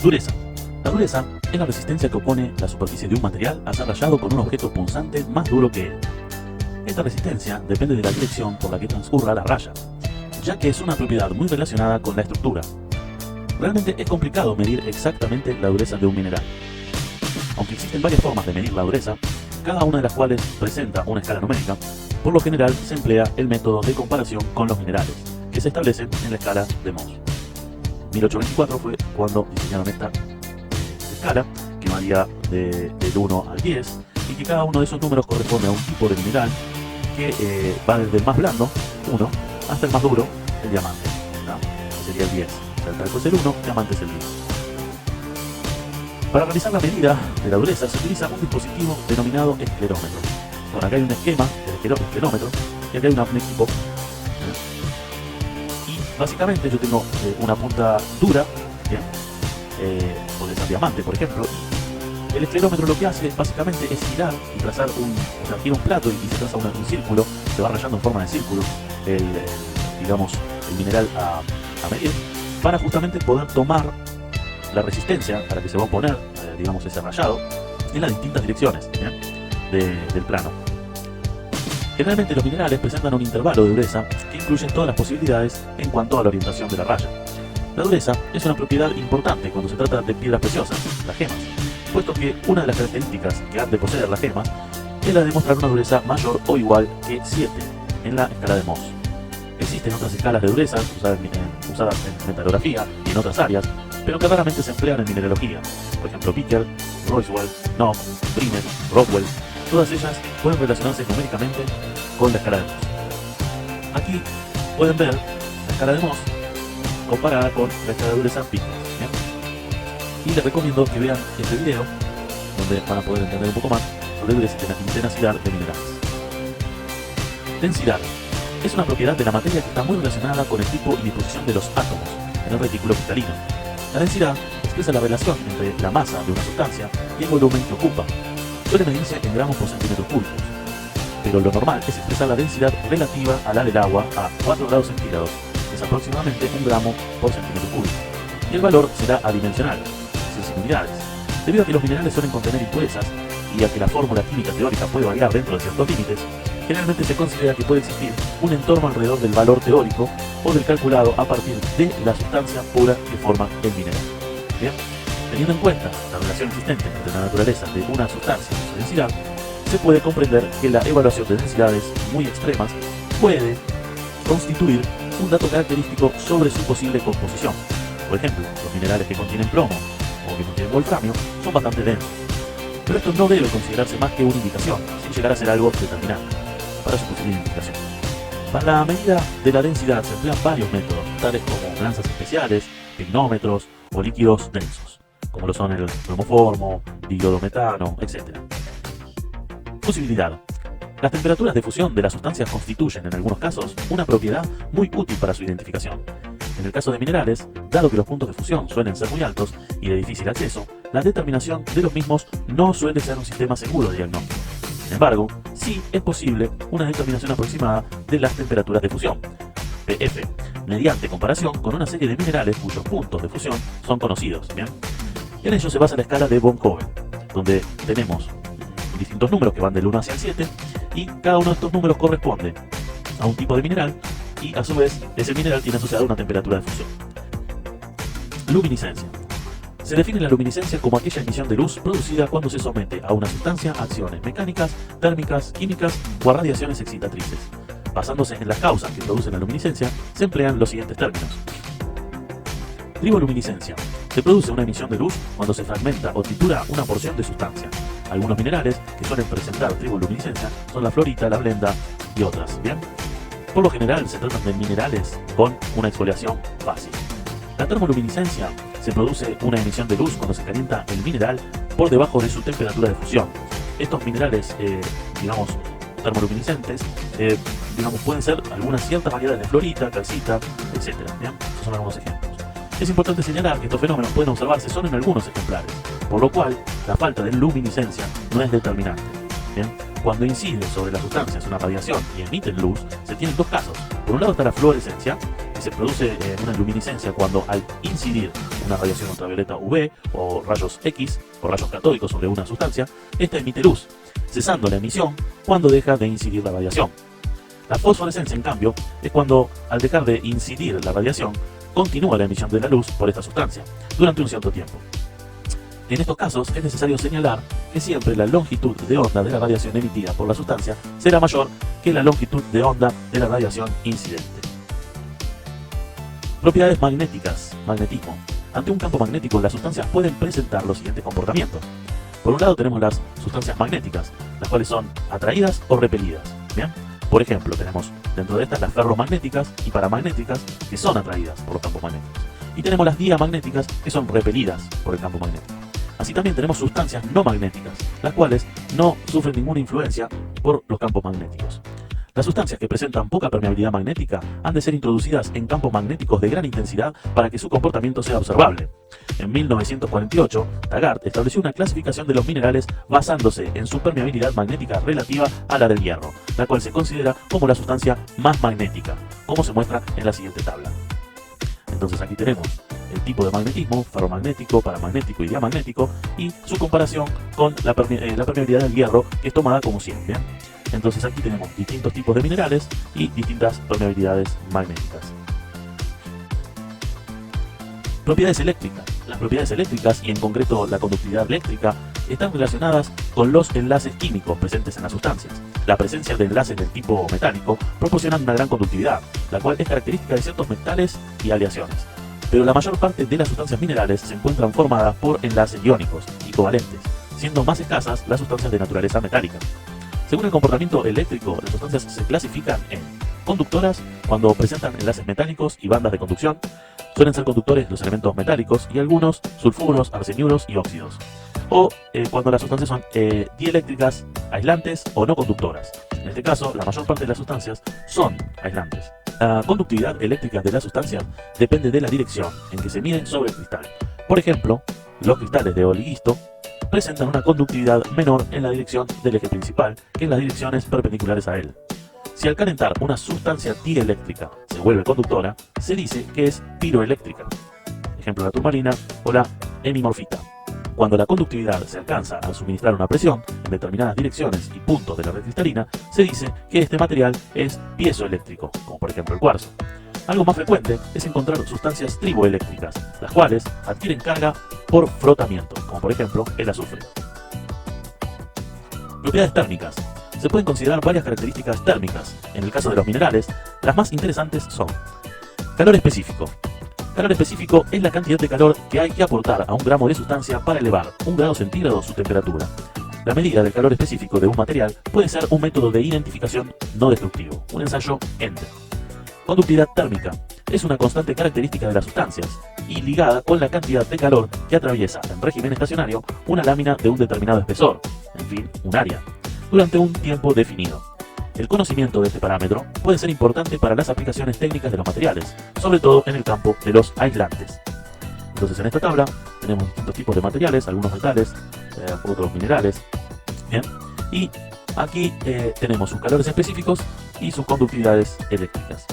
Dureza. La dureza es la resistencia que opone la superficie de un material a ser rayado con un objeto punzante más duro que él. Esta resistencia depende de la dirección por la que transcurra la raya, ya que es una propiedad muy relacionada con la estructura. Realmente es complicado medir exactamente la dureza de un mineral. Aunque existen varias formas de medir la dureza, cada una de las cuales presenta una escala numérica, por lo general se emplea el método de comparación con los minerales, que se establecen en la escala de Mohs. 1824 fue cuando diseñaron esta escala, que varía del 1 al 10, y que cada uno de esos números corresponde a un tipo de mineral que va desde el más blando, 1, hasta el más duro, el diamante, ¿no? Sería el 10. O sea, el talco es el 1, el diamante es el 10. Para realizar la medida de la dureza se utiliza un dispositivo denominado esclerómetro. Bueno, acá hay un esquema del esclerómetro y acá hay un equipo. Y básicamente yo tengo una punta dura, ¿bien? Puede ser diamante, por ejemplo. El esclerómetro lo que hace básicamente es girar y trazar gira un plato y se traza un círculo, se va rayando en forma de círculo el mineral a medir, para justamente poder tomar la resistencia a la que se va a oponer, ese rayado, en las distintas direcciones del plano. Generalmente los minerales presentan un intervalo de dureza que incluye todas las posibilidades en cuanto a la orientación de la raya. La dureza es una propiedad importante cuando se trata de piedras preciosas, las gemas, puesto que una de las características que han de poseer las gemas es la de mostrar una dureza mayor o igual que 7 en la escala de Mohs. Existen otras escalas de dureza usadas en metalografía y en otras áreas, pero que raramente se emplean en mineralogía. Por ejemplo, Bickel, Roiswell, Knopf, Brinner, Rockwell, todas ellas pueden relacionarse numéricamente con la escala de Mohs. Aquí pueden ver la escala de Mohs comparada con la escala de dureza Bickel. Y les recomiendo que vean este video, donde van a poder entender un poco más sobre dureza y tenacidad de minerales. Densidad. Es una propiedad de la materia que está muy relacionada con el tipo y disposición de los átomos en el retículo cristalino. La densidad expresa la relación entre la masa de una sustancia y el volumen que ocupa. Suele medirse en gramos por centímetros cúbicos, pero lo normal es expresar la densidad relativa a la del agua a 4 grados centígrados, que es aproximadamente 1 gramo por centímetro cúbico, y el valor será adimensional, sin unidades. Debido a que los minerales suelen contener impurezas y a que la fórmula química teórica puede variar dentro de ciertos límites, generalmente se considera que puede existir un entorno alrededor del valor teórico o del calculado a partir de la sustancia pura que forma el mineral. Bien, teniendo en cuenta la relación existente entre la naturaleza de una sustancia y su densidad, se puede comprender que la evaluación de densidades muy extremas puede constituir un dato característico sobre su posible composición. Por ejemplo, los minerales que contienen plomo o que contienen wolframio son bastante densos. Pero esto no debe considerarse más que una indicación, sin llegar a ser algo determinante para su posible identificación. Para la medida de la densidad se emplean varios métodos, tales como lanzas especiales, pignómetros o líquidos densos, como lo son el bromoformo, diodometano, etc. Fusibilidad. Las temperaturas de fusión de las sustancias constituyen, en algunos casos, una propiedad muy útil para su identificación. En el caso de minerales, dado que los puntos de fusión suelen ser muy altos y de difícil acceso, la determinación de los mismos no suele ser un sistema seguro de diagnóstico. Sin embargo, sí es posible una determinación aproximada de las temperaturas de fusión, PF, mediante comparación con una serie de minerales cuyos puntos de fusión son conocidos. ¿Bien? En ello se basa la escala de von Cohen, donde tenemos distintos números que van del 1 hacia el 7, y cada uno de estos números corresponde a un tipo de mineral, y a su vez ese mineral tiene asociada una temperatura de fusión. Luminiscencia. Se define la luminiscencia como aquella emisión de luz producida cuando se somete a una sustancia a acciones mecánicas, térmicas, químicas o a radiaciones excitatrices. Basándose en las causas que producen la luminiscencia, se emplean los siguientes términos. Triboluminiscencia. Se produce una emisión de luz cuando se fragmenta o tritura una porción de sustancia. Algunos minerales que suelen presentar triboluminiscencia son la fluorita, la blenda y otras. ¿Bien? Por lo general se tratan de minerales con una exfoliación fácil. La termoluminiscencia se produce una emisión de luz cuando se calienta el mineral por debajo de su temperatura de fusión. Estos minerales, termoluminiscentes, pueden ser algunas ciertas variedades de fluorita, calcita, etc. ¿Bien? Estos son algunos ejemplos. Es importante señalar que estos fenómenos pueden observarse solo en algunos ejemplares, por lo cual la falta de luminiscencia no es determinante. ¿Bien? Cuando incide sobre las sustancias una radiación y emiten luz, se tienen dos casos. Por un lado está la fluorescencia, que se produce una luminiscencia cuando al incidir una radiación ultravioleta UV o rayos X o rayos catódicos sobre una sustancia, esta emite luz, cesando la emisión cuando deja de incidir la radiación. La fosforescencia, en cambio, es cuando al dejar de incidir la radiación, continúa la emisión de la luz por esta sustancia durante un cierto tiempo. En estos casos es necesario señalar que siempre la longitud de onda de la radiación emitida por la sustancia será mayor que la longitud de onda de la radiación incidente. Propiedades magnéticas. Magnetismo. Ante un campo magnético, las sustancias pueden presentar los siguientes comportamientos. Por un lado tenemos las sustancias magnéticas, las cuales son atraídas o repelidas. ¿Bien? Por ejemplo, tenemos dentro de estas las ferromagnéticas y paramagnéticas, que son atraídas por los campos magnéticos. Y tenemos las diamagnéticas, que son repelidas por el campo magnético. Así también tenemos sustancias no magnéticas, las cuales no sufren ninguna influencia por los campos magnéticos. Las sustancias que presentan poca permeabilidad magnética han de ser introducidas en campos magnéticos de gran intensidad para que su comportamiento sea observable. En 1948, Taggart estableció una clasificación de los minerales basándose en su permeabilidad magnética relativa a la del hierro, la cual se considera como la sustancia más magnética, como se muestra en la siguiente tabla. Entonces aquí tenemos el tipo de magnetismo, ferromagnético, paramagnético y diamagnético, y su comparación con la permeabilidad del hierro, que es tomada como 100. ¿Bien? Entonces aquí tenemos distintos tipos de minerales y distintas permeabilidades magnéticas. Propiedades eléctricas. Las propiedades eléctricas, y en concreto la conductividad eléctrica, están relacionadas con los enlaces químicos presentes en las sustancias. La presencia de enlaces del tipo metálico proporciona una gran conductividad, la cual es característica de ciertos metales y aleaciones. Pero la mayor parte de las sustancias minerales se encuentran formadas por enlaces iónicos y covalentes, siendo más escasas las sustancias de naturaleza metálica. Según el comportamiento eléctrico, las sustancias se clasifican en conductoras cuando presentan enlaces metálicos y bandas de conducción. Suelen ser conductores los elementos metálicos y algunos sulfuros, arseniuros y óxidos. O cuando las sustancias son dieléctricas, aislantes o no conductoras. En este caso, la mayor parte de las sustancias son aislantes. La conductividad eléctrica de la sustancia depende de la dirección en que se mide sobre el cristal. Por ejemplo, los cristales de oligisto presentan una conductividad menor en la dirección del eje principal que en las direcciones perpendiculares a él. Si al calentar una sustancia dieléctrica se vuelve conductora, se dice que es piroeléctrica. Ejemplo, la turmalina o la hemimorfita. Cuando la conductividad se alcanza al suministrar una presión en determinadas direcciones y puntos de la red cristalina, se dice que este material es piezoeléctrico, como por ejemplo el cuarzo. Algo más frecuente es encontrar sustancias triboeléctricas, las cuales adquieren carga por frotamiento, como por ejemplo el azufre. Propiedades térmicas. Se pueden considerar varias características térmicas. En el caso de los minerales, las más interesantes son: calor específico. Calor específico es la cantidad de calor que hay que aportar a un gramo de sustancia para elevar 1 grado centígrado su temperatura. La medida del calor específico de un material puede ser un método de identificación no destructivo, un ensayo ENDE. Conductividad térmica es una constante característica de las sustancias y ligada con la cantidad de calor que atraviesa en régimen estacionario una lámina de un determinado espesor, en fin, un área, durante un tiempo definido. El conocimiento de este parámetro puede ser importante para las aplicaciones técnicas de los materiales, sobre todo en el campo de los aislantes. Entonces en esta tabla tenemos distintos tipos de materiales, algunos metales, otros minerales. Bien, y aquí tenemos sus calores específicos y sus conductividades eléctricas.